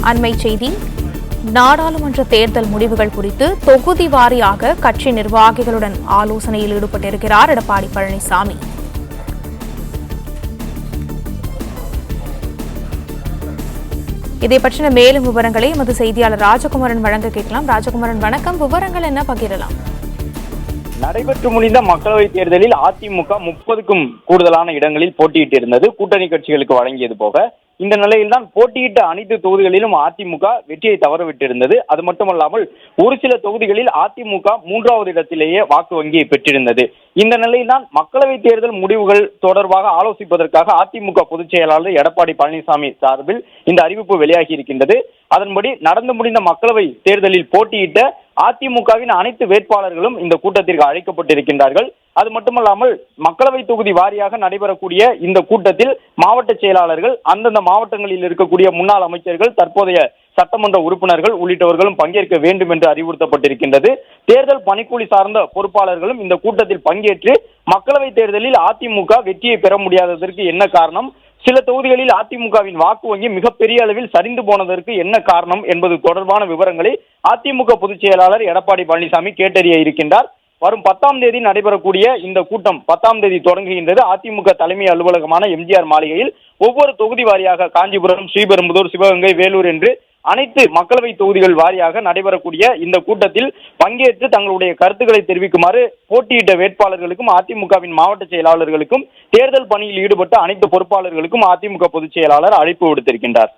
அண்மை செய்தி. நாடாளுமன்ற தேர்தல் முடிவுகள் குறித்து தொகுதி வாரியாக கட்சி நிர்வாகிகளுடன் ஆலோசனையில் ஈடுபட்டிருக்கிறார் எடப்பாடி பழனிசாமி. இதை பற்றின மேலும் விவரங்களை எமது செய்தியாளர் ராஜகுமாரன் வழங்க கேட்கலாம். ராஜகுமாரன் வணக்கம். விவரங்கள் என்ன பகிரலாம்? நடைபெற்று முடிந்த மக்களவைத் தேர்தலில் அதிமுக 30க்கும் கூடுதலான இடங்களில் போட்டியிட்டிருந்தது. கூட்டணி கட்சிகளுக்கு வழங்கியது போக இந்த நிலையில்தான் போட்டியிட்ட அனைத்து தொகுதிகளிலும் அதிமுக வெற்றியை தவறவிட்டிருந்தது. அது மட்டுமல்லாமல் ஒரு சில தொகுதிகளில் அதிமுக 3வது இடத்திலேயே வாக்கு வங்கியை பெற்றிருந்தது. இந்த நிலையில்தான் மக்களவைத் தேர்தல் முடிவுகள் தொடர்பாக ஆலோசிப்பதற்காக அதிமுக பொதுச் செயலாளர் எடப்பாடி பழனிசாமி சார்பில் இந்த அறிவிப்பு வெளியாகி இருக்கின்றது. அதன்படி நடந்து முடிந்த மக்களவை தேர்தலில் போட்டியிட்ட அதிமுகவின் அனைத்து வேட்பாளர்களும் இந்த கூட்டத்திற்கு அழைக்கப்பட்டிருக்கின்றார்கள். அது மட்டுமல்லாமல் மக்களவை தொகுதி வாரியாக நடைபெறக்கூடிய இந்த கூட்டத்தில் மாவட்ட செயலாளர்கள், அந்தந்த மாவட்டங்களில் இருக்கக்கூடிய முன்னாள் அமைச்சர்கள், தற்போதைய சட்டமன்ற உறுப்பினர்கள் உள்ளிட்டவர்களும் பங்கேற்க வேண்டும் என்று அறிவுறுத்தப்பட்டிருக்கின்றது. தேர்தல் பணிக்குழு சார்ந்த பொறுப்பாளர்களும் இந்த கூட்டத்தில் பங்கேற்று மக்களவை தேர்தலில் அதிமுக வெற்றியை பெற முடியாததற்கு என்ன காரணம், சில தொகுதிகளில் அதிமுகவின் வாக்கு வங்கி மிகப்பெரிய அளவில் சரிந்து போனதற்கு என்ன காரணம் என்பது தொடர்பான விவரங்களை அதிமுக பொதுச் செயலாளர் எடப்பாடி பழனிசாமி கேட்டறிய இருக்கின்றார். வரும் 10ஆம் தேதி நடைபெறக்கூடிய இந்த கூட்டம் 10ஆம் தேதி தொடங்குகின்றது. அதிமுக தலைமை அலுவலகமான எம்ஜிஆர் மாளிகையில் ஒவ்வொரு தொகுதி வாரியாக காஞ்சிபுரம், ஸ்ரீபெரும்புதூர், சிவகங்கை, வேலூர் என்று அனைத்து மக்களவை தொகுதிகள் வாரியாக நடைபெறக்கூடிய இந்த கூட்டத்தில் பங்கேற்று தங்களுடைய கருத்துக்களை தெரிவிக்குமாறு போட்டியிட்ட வேட்பாளர்களுக்கும் அதிமுகவின் மாவட்ட செயலாளர்களுக்கும் தேர்தல் பணியில் ஈடுபட்ட அனைத்து பொறுப்பாளர்களுக்கும் அதிமுக பொதுச் செயலாளர் அழைப்பு விடுத்திருக்கின்றார்.